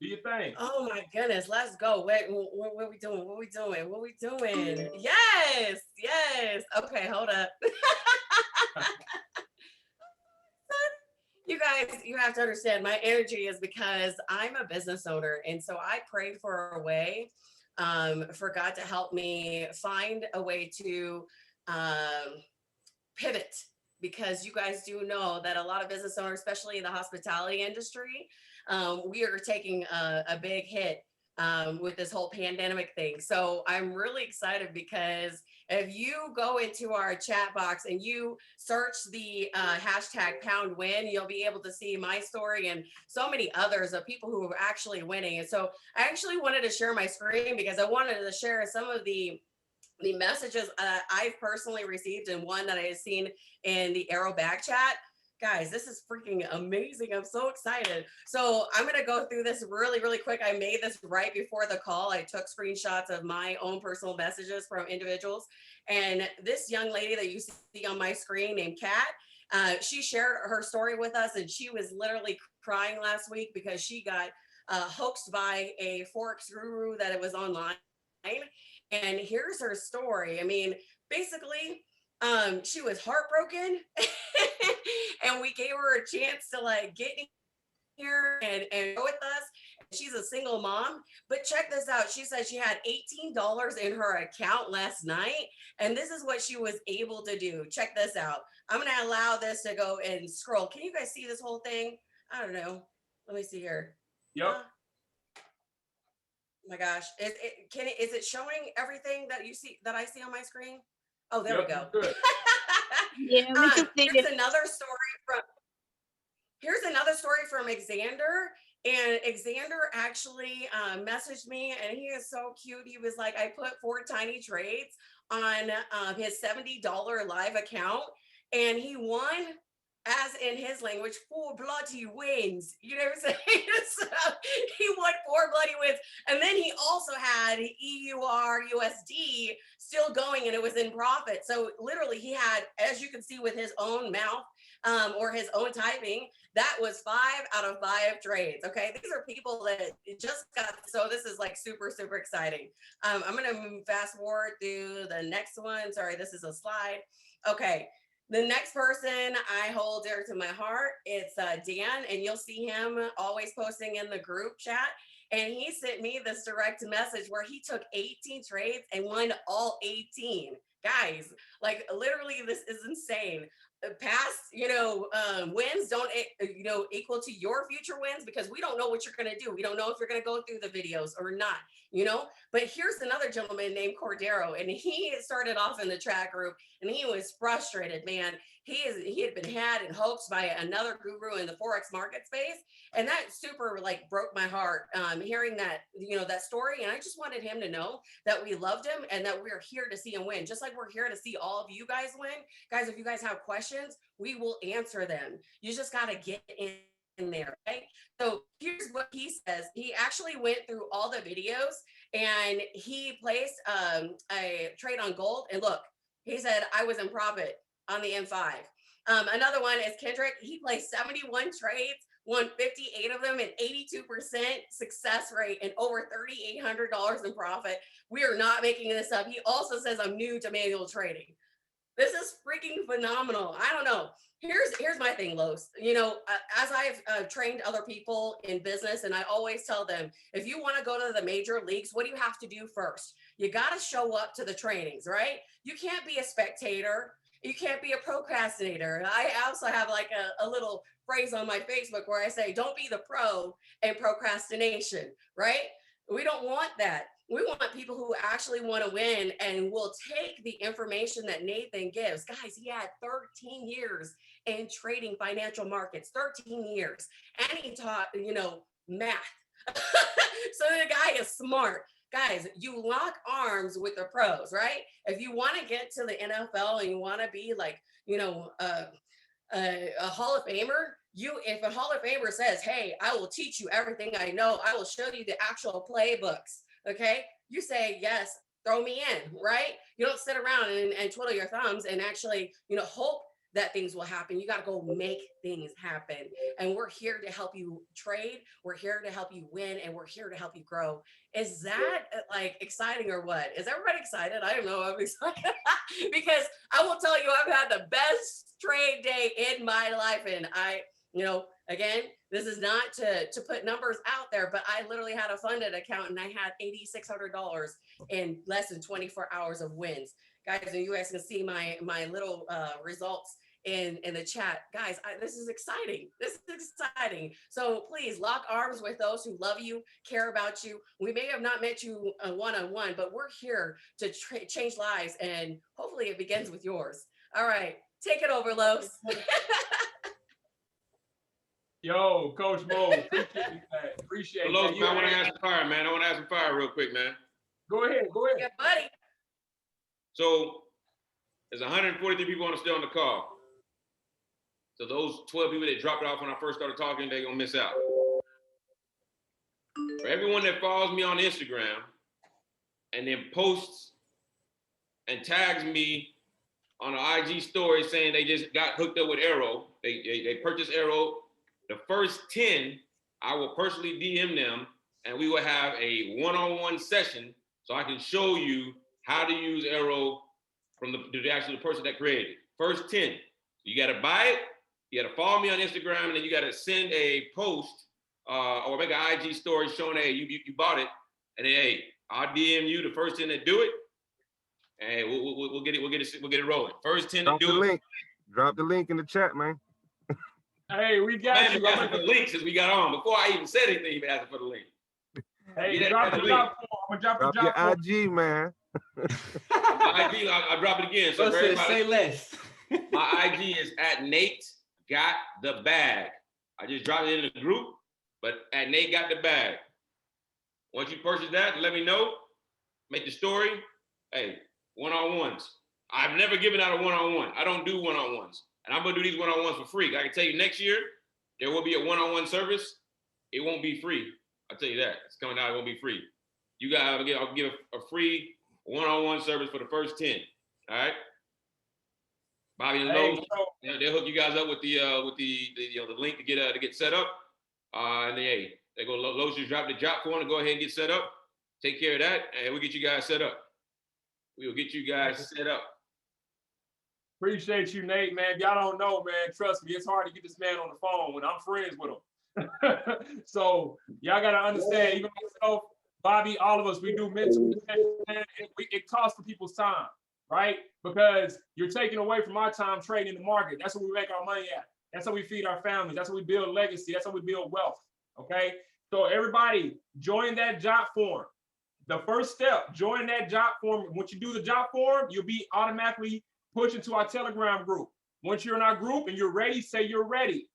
Do your thing. Oh my goodness, let's go. Wait, what are we doing? What are we doing? What are we doing? Yes, yes. Okay, hold up. You guys, you have to understand my energy is because I'm a business owner. And so I prayed for a way for God to help me find a way to pivot, because you guys do know that a lot of business owners, especially in the hospitality industry, we are taking a big hit with this whole pandemic thing. So I'm really excited because if you go into our chat box and you search the hashtag pound win, you'll be able to see my story and so many others of people who are actually winning. And so I actually wanted to share my screen because I wanted to share some of the messages I've personally received and one that I have seen in the AIRO back chat. Guys, this is freaking amazing. I'm so excited. So I'm going to go through this really, really quick. I made this right before the call. I took screenshots of my own personal messages from individuals. And this young lady that you see on my screen named Kat, she shared her story with us, and she was literally crying last week because she got hoaxed by a Forex guru that it was online. And here's her story. I mean, basically, she was heartbroken and we gave her a chance to like get in here and go with us. She's a single mom, but check this out. She said she had $18 in her account last night, and this is what she was able to do. Check this out. I'm going to allow this to go and scroll. Can you guys see this whole thing? I don't know. Let me see here. Yep. Oh my gosh. Is it showing everything that you see, that I see on my screen? Oh, there we go. Good. Yeah, we can see here's it. another story from Xander. And Xander actually messaged me, and he is so cute. He was like, I put 4 tiny trades on his $70 live account, and he won, as in his language, 4 bloody wins. You know what I'm saying? So he won 4 bloody wins. And then he also had EUR USD still going, and it was in profit. So literally he had, as you can see with his own mouth or his own typing, that was 5 out of 5 trades. Okay. These are people that just got, so this is like super, super exciting. I'm going to move fast forward through the next one. Sorry, this is a slide. Okay. The next person I hold dear to my heart, it's Dan, and you'll see him always posting in the group chat. And he sent me this direct message where he took 18 trades and won all 18. Guys, like literally, this is insane. Past, wins don't, equal to your future wins, because we don't know what you're going to do. We don't know if you're going to go through the videos or not, But here's another gentleman named Cordero, and he started off in the chat group, and he was frustrated, man. He had been had and hoaxed by another guru in the Forex market space. And that super broke my heart hearing that, that story. And I just wanted him to know that we loved him and that we're here to see him win. Just like we're here to see all of you guys win. Guys, if you guys have questions, we will answer them. You just got to get in there, right? So here's what he says. He actually went through all the videos and he placed a trade on gold. And look, he said, I was in profit on the M5. Another one is Kendrick. He placed 71 trades, won 58 of them, and 82% success rate, and over $3,800 in profit. We are not making this up. He also says, I'm new to manual trading. This is freaking phenomenal. I don't know. Here's my thing, Los. As I've trained other people in business, and I always tell them, if you want to go to the major leagues, what do you have to do first? You got to show up to the trainings, right? You can't be a spectator. You can't be a procrastinator. I also have a little phrase on my Facebook where I say, don't be the pro in procrastination, right? We don't want that. We want people who actually want to win and will take the information that Nathan gives. Guys, he had 13 years in trading financial markets, 13 years. And he taught, math. So the guy is smart. Guys, you lock arms with the pros, right? If you want to get to the NFL and you want to be like, a Hall of Famer, if a Hall of Famer says, hey, I will teach you everything I know, I will show you the actual playbooks, okay? You say, yes, throw me in, right? You don't sit around and twiddle your thumbs and actually, hope that things will happen. You got to go make things happen. And we're here to help you trade. We're here to help you win. And we're here to help you grow. Is that like exciting or what? Is everybody excited? I don't know. I'm excited because I will tell you, I've had the best trade day in my life. And again, this is not to put numbers out there, but I literally had a funded account and I had $8,600 in less than 24 hours of wins. Guys, and you guys can see my little results in the chat. Guys, this is exciting. This is exciting. So please lock arms with those who love you, care about you. We may have not met you one-on-one, but we're here to change lives, and hopefully it begins with yours. All right, take it over, Los. Yo, Coach Mo, appreciate that. Los, man, I want to ask fire, man. I want to ask some fire real quick, man. Go ahead. Yeah, buddy. So there's 143 people still on the call. So those 12 people that dropped off when I first started talking, they're gonna miss out. For everyone that follows me on Instagram and then posts and tags me on an IG story saying they just got hooked up with AIRO, they purchased AIRO, the first 10, I will personally DM them and we will have a one-on-one session so I can show you how to use AIRO from the person that created it. First 10. You got to buy it, you got to follow me on Instagram, and then you got to send a post or make an IG story showing, hey, you bought it, and then, hey, I'll DM you the first 10 that do it, and we'll get it rolling. First 10 to do it. Drop the link in the chat, man. Hey, we got you. Asking for the link since we got on. Before I even said anything, you've been asking for the link. Hey, drop the job form. I'm gonna drop the job form. Your IG, man. My IG, I'll drop it again. So say less. My IG is at Nate Got the Bag. I just dropped it in the group, but at Nate Got the Bag. Once you purchase that, let me know. Make the story. Hey, one-on-ones. I've never given out a one-on-one. I don't do one-on-ones. And I'm gonna do these one-on-ones for free. I can tell you next year, there will be a one-on-one service. It won't be free. I'll tell you that. It's coming out, it won't be free. You guys, I'll give a free one-on-one service for the first 10. All right. Bobby and Lowe's, they'll hook you guys up with the link to get set up. And then they go Lowe's just drop the job form to go ahead and get set up. Take care of that, and we'll get you guys set up. We will get you guys set up. Appreciate you, Nate, man. If y'all don't know, man, trust me, it's hard to get this man on the phone when I'm friends with him. So y'all gotta understand, even myself, Bobby, all of us, we do mental. It costs for people's time, right? Because you're taking away from our time trading the market. That's where we make our money at. That's how we feed our families. That's how we build legacy. That's how we build wealth. Okay. So everybody, join that job form. The first step, join that job form. Once you do the job form, you'll be automatically pushed into our Telegram group. Once you're in our group and you're ready, say you're ready.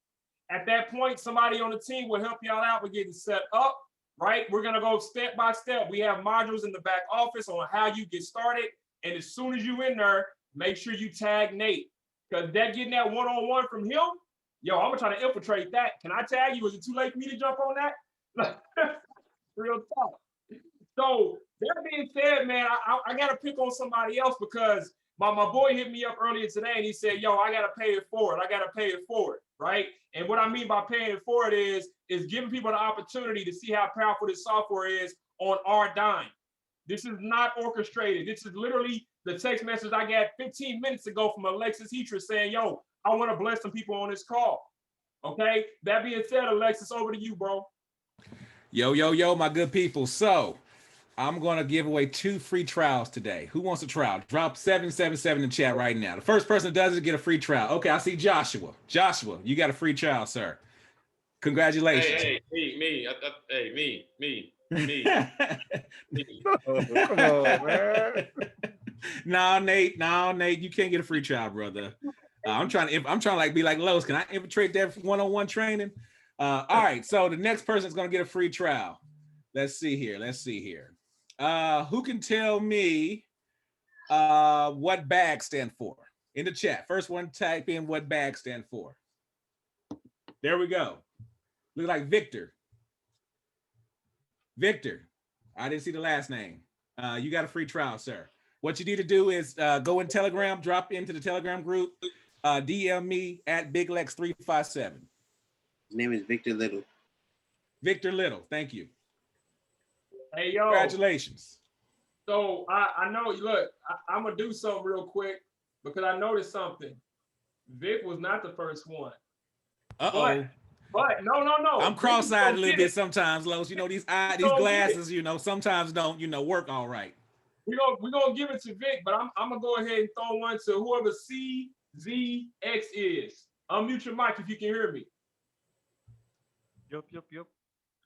At that point, somebody on the team will help y'all out with getting set up, right? We're gonna go step by step. We have modules in the back office on how you get started. And as soon as you in there, make sure you tag Nate. Because that getting that one-on-one from him, yo, I'm gonna try to infiltrate that. Can I tag you? Is it too late for me to jump on that? Real talk. So that being said, man, I gotta pick on somebody else because my boy hit me up earlier today and he said, yo, I gotta pay it forward. I gotta pay it forward, right? And what I mean by paying it forward is giving people the opportunity to see how powerful this software is on our dime. This is not orchestrated. This is literally the text message I got 15 minutes ago from Alexis Heater saying, yo, I want to bless some people on this call. Okay, that being said, Alexis, over to you, bro. Yo, my good people. So I'm going to give away 2 free trials today. Who wants a trial? Drop 777 in the chat right now. The first person that does it get a free trial. Okay, I see Joshua. Joshua, you got a free trial, sir. Congratulations. Hey, me. Come on, man. No, Nate, you can't get a free trial, brother. I'm trying to like be like Lowe's. Can I infiltrate that one-on-one training? All right, so the next person is gonna get a free trial. Let's see here. Who can tell me what BAG stand for? In the chat. First one, type in what BAG stand for. There we go. Look like Victor. Victor. I didn't see the last name. You got a free trial, sir. What you need to do is go in Telegram, drop into the Telegram group, DM me at BigLex357. His name is Victor Little. Victor Little, thank you. Hey, yo. Congratulations. So I know, look, I'm going to do something real quick because I noticed something. Vic was not the first one. Uh-oh. But no. I'm cross-eyed a little bit sometimes, Los. You know, these glasses, you know, sometimes don't, work all right. We're gonna give it to Vic, but I'm gonna go ahead and throw one to whoever CZX is. Unmute your mic if you can hear me. Yep.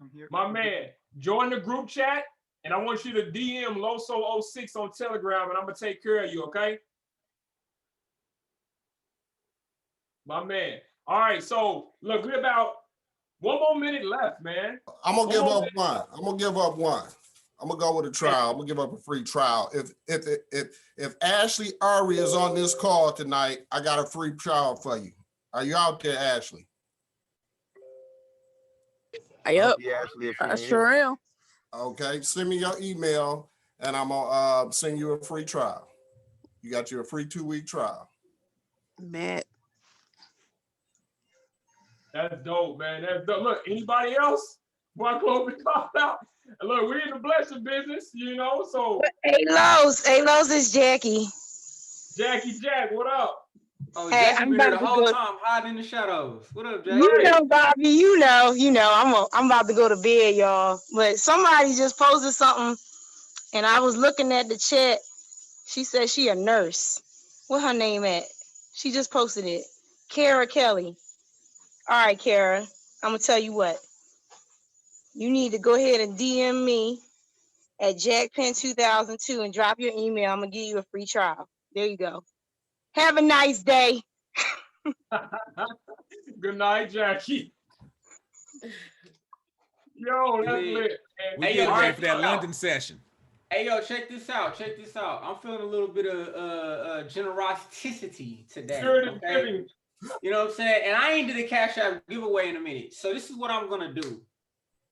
I'm here. My man, join the group chat, and I want you to DM Loso06 on Telegram, and I'm gonna take care of you, okay? My man. All right, so look, we're about 1 more minute left, man. I'm gonna give up one. I'm gonna go with a trial. I'm gonna give up a free trial. If Ashley Ari is on this call tonight, I got a free trial for you. Are you out there, Ashley? Yep. Yeah, Ashley, I sure am. Okay, send me your email and I'm gonna send you a free trial. You got your free 2-week trial. Matt. That's dope, man. That's dope. Look, anybody else? Before I close the call out. Look, we're in the blessing business, so. Hey, Los is Jackie. Jack, what up? Oh, Hey, Jackie I'm been here about the to whole go. time, hiding in the shadows. What up, Jackie? You know, Bobby, you know, I'm about to go to bed, y'all. But somebody just posted something, and I was looking at the chat. She said she a nurse. What her name at? She just posted it. Kara Kelly. All right, Kara, I'm gonna tell you what. You need to go ahead and DM me at JackPen2002 and drop your email. I'm gonna give you a free trial. There you go. Have a nice day. Good night, Jackie. Yo, that's lit. We get ready for that London session. Hey, yo, check this out. I'm feeling a little bit of generosity today. Okay? You know what I'm saying? And I ain't did a Cash App giveaway in a minute. So this is what I'm going to do.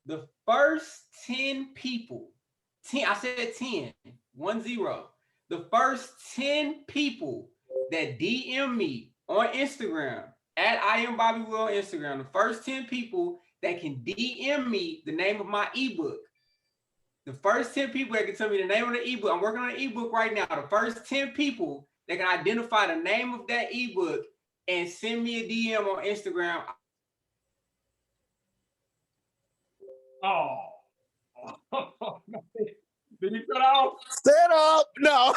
The first 10 people, I said 10, 10. The first 10 people that DM me on Instagram, at I am Bobby Will on Instagram, the first 10 people that can DM me the name of my ebook, the first 10 people that can tell me the name of the ebook, I'm working on an ebook right now, the first 10 people that can identify the name of that ebook and send me a DM on Instagram. Oh. Did you cut off? Set up. No.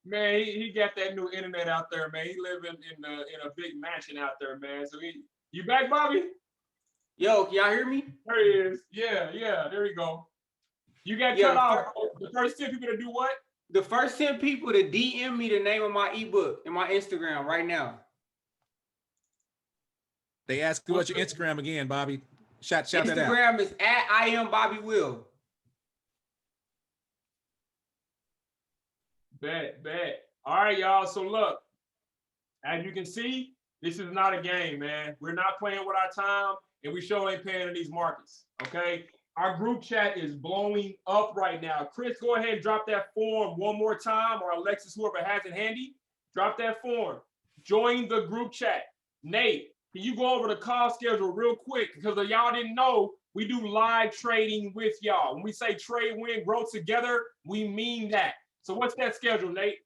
Man, he got that new internet out there, man. He living in a big mansion out there, man. So you back, Bobby? Yo, can y'all hear me? There he is. Yeah, there you go. You got cut off. The first 10 people to do what? The first 10 people to DM me the name of my ebook in my Instagram right now. They ask you what's your Instagram again, Bobby. Shout that out. Instagram is at I am Bobby Will. Bet. All right, y'all. So look, as you can see, this is not a game, man. We're not playing with our time, and we sure ain't paying in these markets. Okay. Our group chat is blowing up right now. Chris, go ahead and drop that form one more time, or Alexis, whoever has it handy, drop that form. Join the group chat. Nate, can you go over the call schedule real quick? Because y'all didn't know, we do live trading with y'all. When we say trade, win, grow together, we mean that. So what's that schedule, Nate?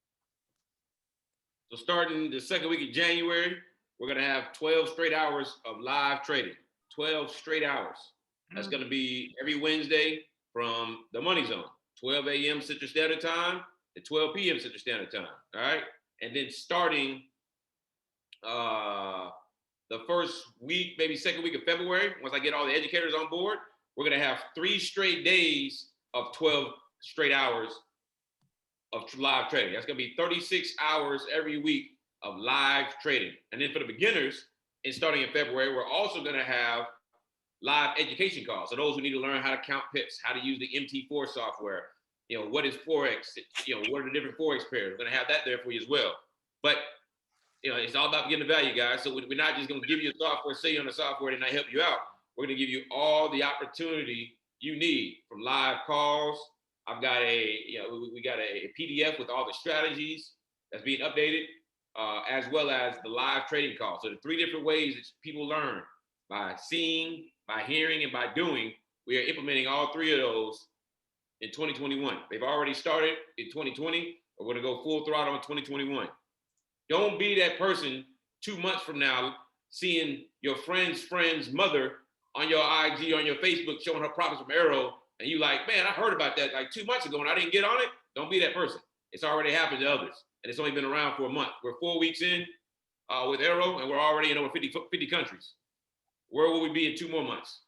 So starting the second week of January, we're going to have 12 straight hours of live trading. 12 straight hours. That's going to be every Wednesday from the money zone, 12 a.m. Central Standard Time to 12 p.m. Central Standard Time. All right. And then starting the the first week, maybe second week of February, once I get all the educators on board, we're gonna have 3 straight days of 12 straight hours of live trading. That's gonna be 36 hours every week of live trading. And then for the beginners, and starting in February, we're also gonna have live education calls. So those who need to learn how to count pips, how to use the MT4 software, you know, what is Forex, you know, what are the different Forex pairs? We're gonna have that there for you as well. But you know, it's all about getting the value, guys. So we're not just gonna give you a software, say you're on the software and not help you out. We're gonna give you all the opportunity you need from live calls. I've got we got a PDF with all the strategies that's being updated, as well as the live trading calls. So the 3 different ways that people learn: by seeing, by hearing, and by doing. We are implementing all 3 of those in 2021. They've already started in 2020. We're gonna go full throttle in 2021. Don't be that person 2 months from now seeing your friend's mother on your IG, on your Facebook, showing her profits from AIRO, and you like, man, I heard about that like 2 months ago and I didn't get on it. Don't be that person. It's already happened to others, and it's only been around for a month. We're 4 weeks in with AIRO, and we're already in over 50 countries. Where will we be in 2 more months?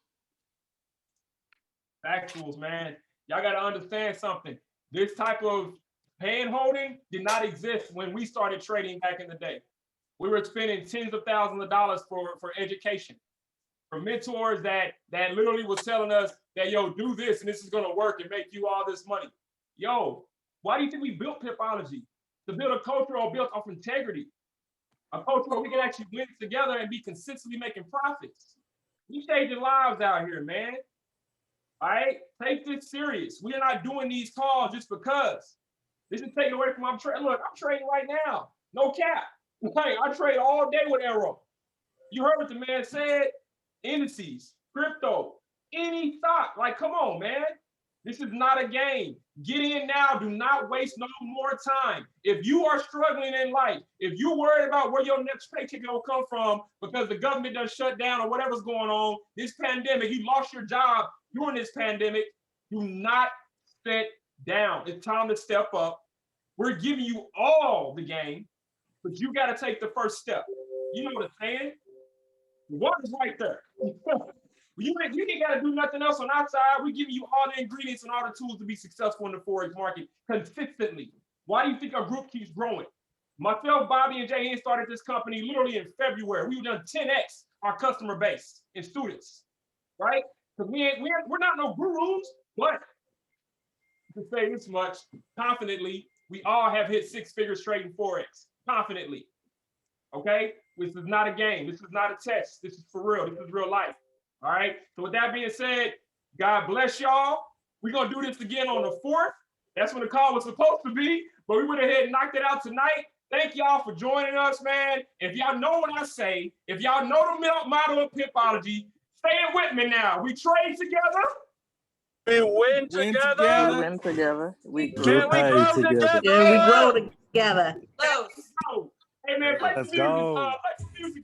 Factuals, man. Y'all got to understand something. This type of hand-holding did not exist when we started trading back in the day. We were spending tens of thousands of dollars for education, for mentors that literally was telling us that, yo, do this and this is gonna work and make you all this money. Yo, why do you think we built Pipology? To build a culture built off integrity, a culture where we can actually win together and be consistently making profits. We changing lives out here, man. All right, take this serious. We are not doing these calls just because. This is taken away from my trade. Look, I'm trading right now. No cap. Like, I trade all day with AIRO. You heard what the man said. Indices, crypto, any stock. Like, come on, man. This is not a game. Get in now. Do not waste no more time. If you are struggling in life, if you're worried about where your next paycheck will come from because the government does shut down or whatever's going on, this pandemic, you lost your job during this pandemic, do not sit down. It's time to step up. We're giving you all the game, but you got to take the first step. You know what I'm saying? The water's right there. You ain't got to do nothing else on our side. We're giving you all the ingredients and all the tools to be successful in the Forex market consistently. Why do you think our group keeps growing? Myself, Bobby, and Jay started this company literally in February. We've done 10x our customer base and students, right? Because we're not no gurus, but to say this much confidently, we all have hit 6 figures trading Forex confidently. Okay, this is not a game. This is not a test. This is for real. This is real life. All right. So with that being said, God bless y'all. We're gonna do this again on the 4th. That's when the call was supposed to be, but we went ahead and knocked it out tonight. Thank y'all for joining us, man. If y'all know what I say, if y'all know the motto of Pipology, say it with me now. We trade together. We win together. We win together. We grow together. Yeah, we grow together. Hey man, play Let's some music. go. Play some music.